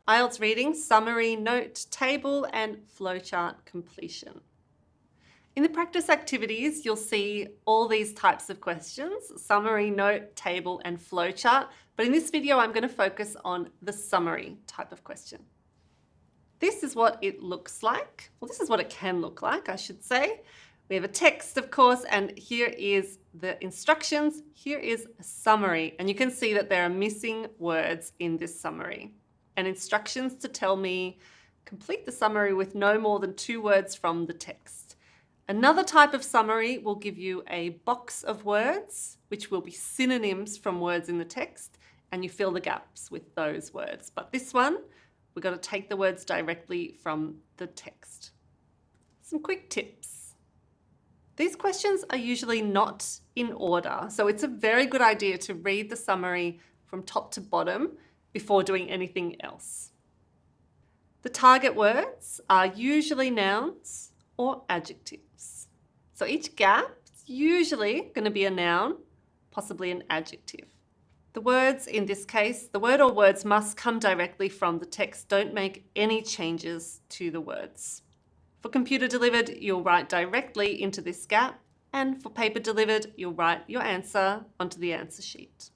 IELTS reading, summary, note, table, and flowchart completion. In the practice activities, you'll see all these types of questions: summary, note, table, and flowchart. But in this video, I'm going to focus on the summary type of question. This is what it looks like. Well, this is what it can look like, I should say. We have a text, of course, and here is the instructions. Here is a summary, and you can see that there are missing words in this summary. And instructions to tell me complete the summary with no more than 2 words from the text. Another type of summary will give you a box of words, which will be synonyms from words in the text, and you fill the gaps with those words. But this one, we've got to take the words directly from the text. Some quick tips. These questions are usually not in order, so it's a very good idea to read the summary from top to bottom before doing anything else. The target words are usually nouns or adjectives. So each gap is usually going to be a noun, possibly an adjective. The words in this case, the word or words must come directly from the text. Don't make any changes to the words. For computer delivered, you'll write directly into this gap, and for paper delivered, you'll write your answer onto the answer sheet.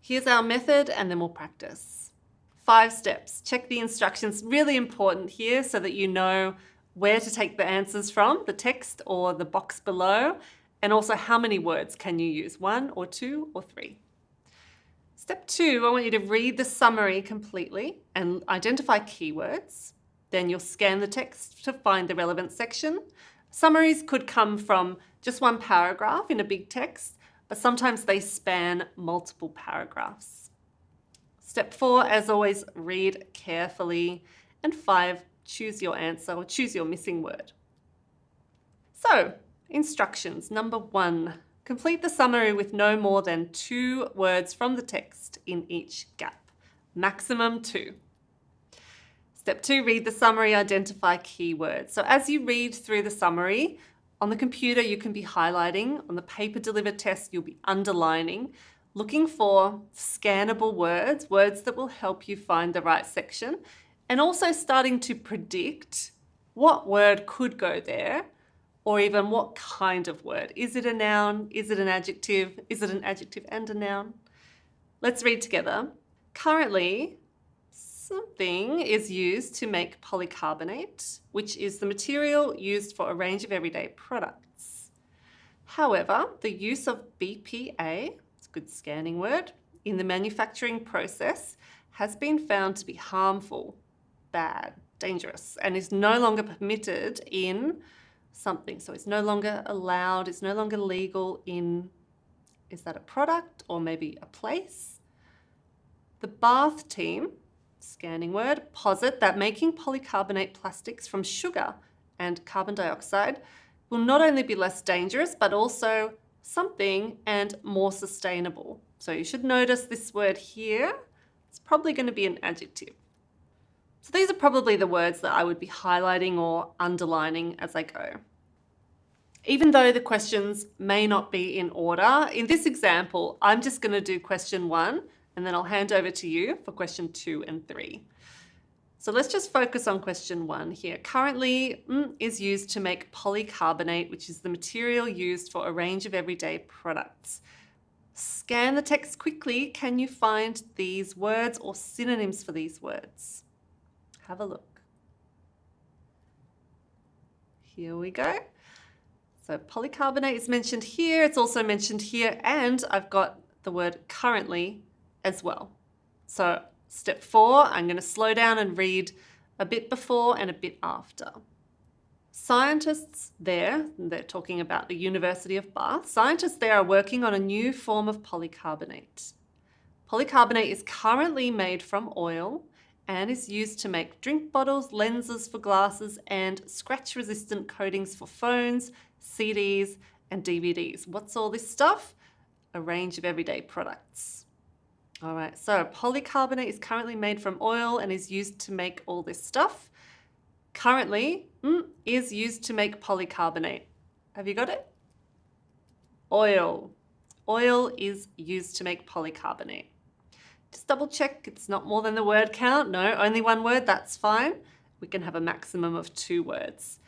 Here's our method, and then we'll practice. 5 steps. Check the instructions. Really important here so that you know where to take the answers from, the text or the box below, and also how many words can you use, 1 or 2 or 3. Step 2, I want you to read the summary completely and identify keywords. Then you'll scan the text to find the relevant section. Summaries could come from just one paragraph in a big text, but sometimes they span multiple paragraphs. Step 4, as always, read carefully. And 5, choose your answer or choose your missing word. So, instructions. Number 1, complete the summary with no more than 2 words from the text in each gap. Maximum 2. Step 2, read the summary, identify keywords. So as you read through the summary, on the computer you can be highlighting, on the paper delivered test you'll be underlining, looking for scannable words, words that will help you find the right section, and also starting to predict what word could go there, or even what kind of word. Is it a noun? Is it an adjective? Is it an adjective and a noun? Let's read together. Currently, something is used to make polycarbonate, which is the material used for a range of everyday products. However, the use of BPA, it's a good scanning word, in the manufacturing process has been found to be harmful, bad, dangerous, and is no longer permitted in something. So it's no longer allowed, it's no longer legal in, is that a product or maybe a place? The Bath team, scanning word, posit that making polycarbonate plastics from sugar and carbon dioxide will not only be less dangerous, but also something and more sustainable. So you should notice this word here, it's probably going to be an adjective. So these are probably the words that I would be highlighting or underlining as I go. Even though the questions may not be in order, in this example, I'm just going to do question 1, and then I'll hand over to you for question 2 and 3. So let's just focus on question 1 here. Currently is used to make polycarbonate, which is the material used for a range of everyday products. Scan the text quickly. Can you find these words or synonyms for these words? Have a look. Here we go. So polycarbonate is mentioned here. It's also mentioned here, and I've got the word currently as well. So step 4, I'm going to slow down and read a bit before and a bit after. Scientists there, they're talking about the University of Bath, scientists there are working on a new form of polycarbonate. Polycarbonate is currently made from oil and is used to make drink bottles, lenses for glasses, and scratch-resistant coatings for phones, CDs, and DVDs. What's all this stuff? A range of everyday products. All right, so polycarbonate is currently made from oil and is used to make all this stuff. Currently is used to make polycarbonate. Have you got it? Oil. Oil is used to make polycarbonate. Just double check it's not more than the word count. No, only one word, that's fine. We can have a maximum of 2 words.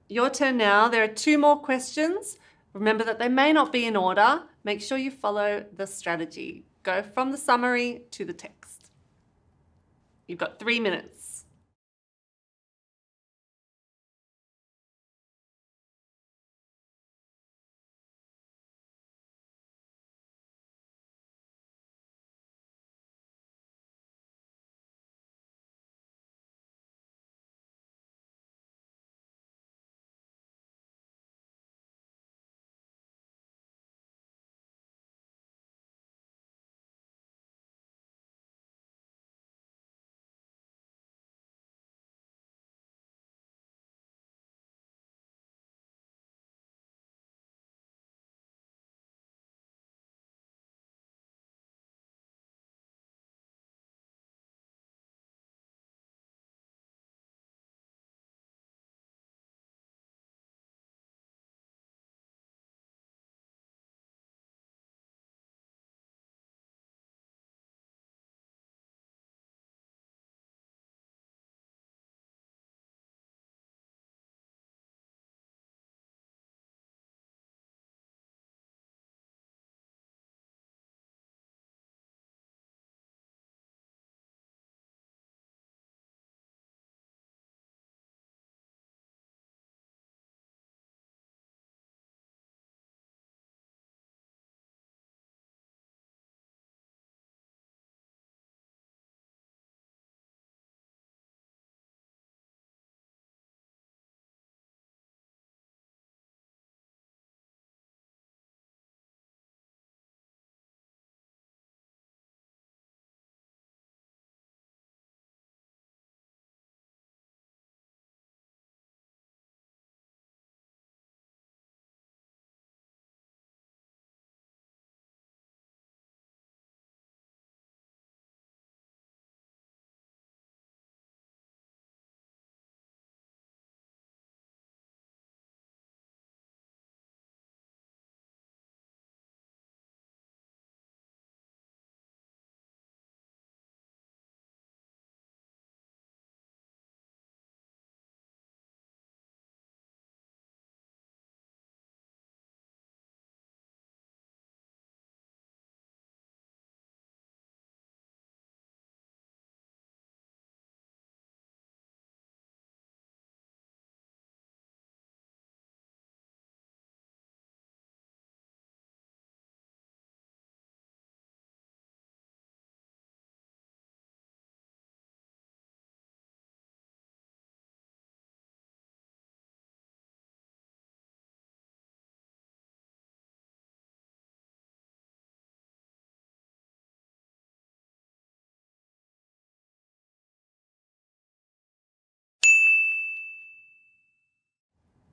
Your turn now. There are 2 more questions. Remember that they may not be in order. Make sure you follow the strategy. Go from the summary to the text. You've got 3 minutes.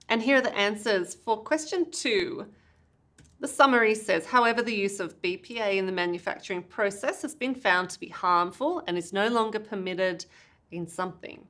And here are the answers for question 2. The summary says, however, the use of BPA in the manufacturing process has been found to be harmful and is no longer permitted in something.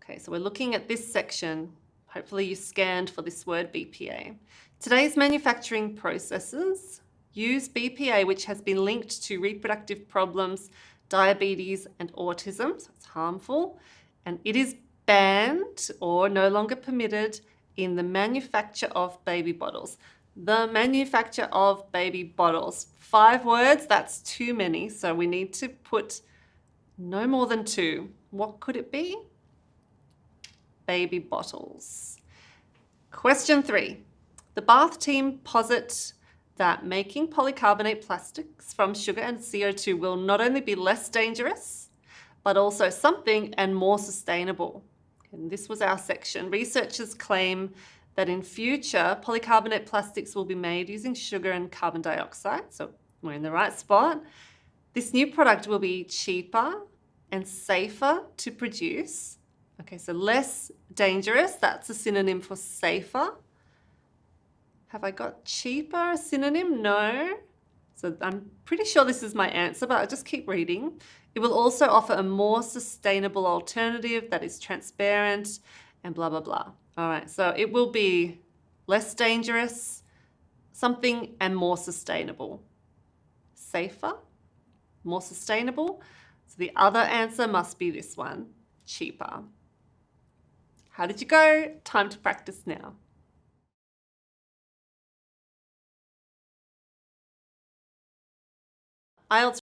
Okay, so we're looking at this section. Hopefully you scanned for this word BPA. Today's manufacturing processes use BPA, which has been linked to reproductive problems, diabetes, and autism, so it's harmful, and it is banned or no longer permitted in the manufacture of baby bottles. The manufacture of baby bottles. 5 words, that's too many, so we need to put no more than 2. What could it be? Baby bottles. Question 3. The Bath team posit that making polycarbonate plastics from sugar and CO2 will not only be less dangerous, but also something and more sustainable. And this was our section. Researchers claim that in future, polycarbonate plastics will be made using sugar and carbon dioxide. So we're in the right spot. This new product will be cheaper and safer to produce. Okay, so less dangerous, that's a synonym for safer. Have I got cheaper a synonym? No. So I'm pretty sure this is my answer, but I'll just keep reading. It will also offer a more sustainable alternative that is transparent and blah, blah, blah. All right, so it will be less dangerous, something and more sustainable. Safer? more sustainable. So the other answer must be this one, cheaper. How did you go? Time to practice now. IELTS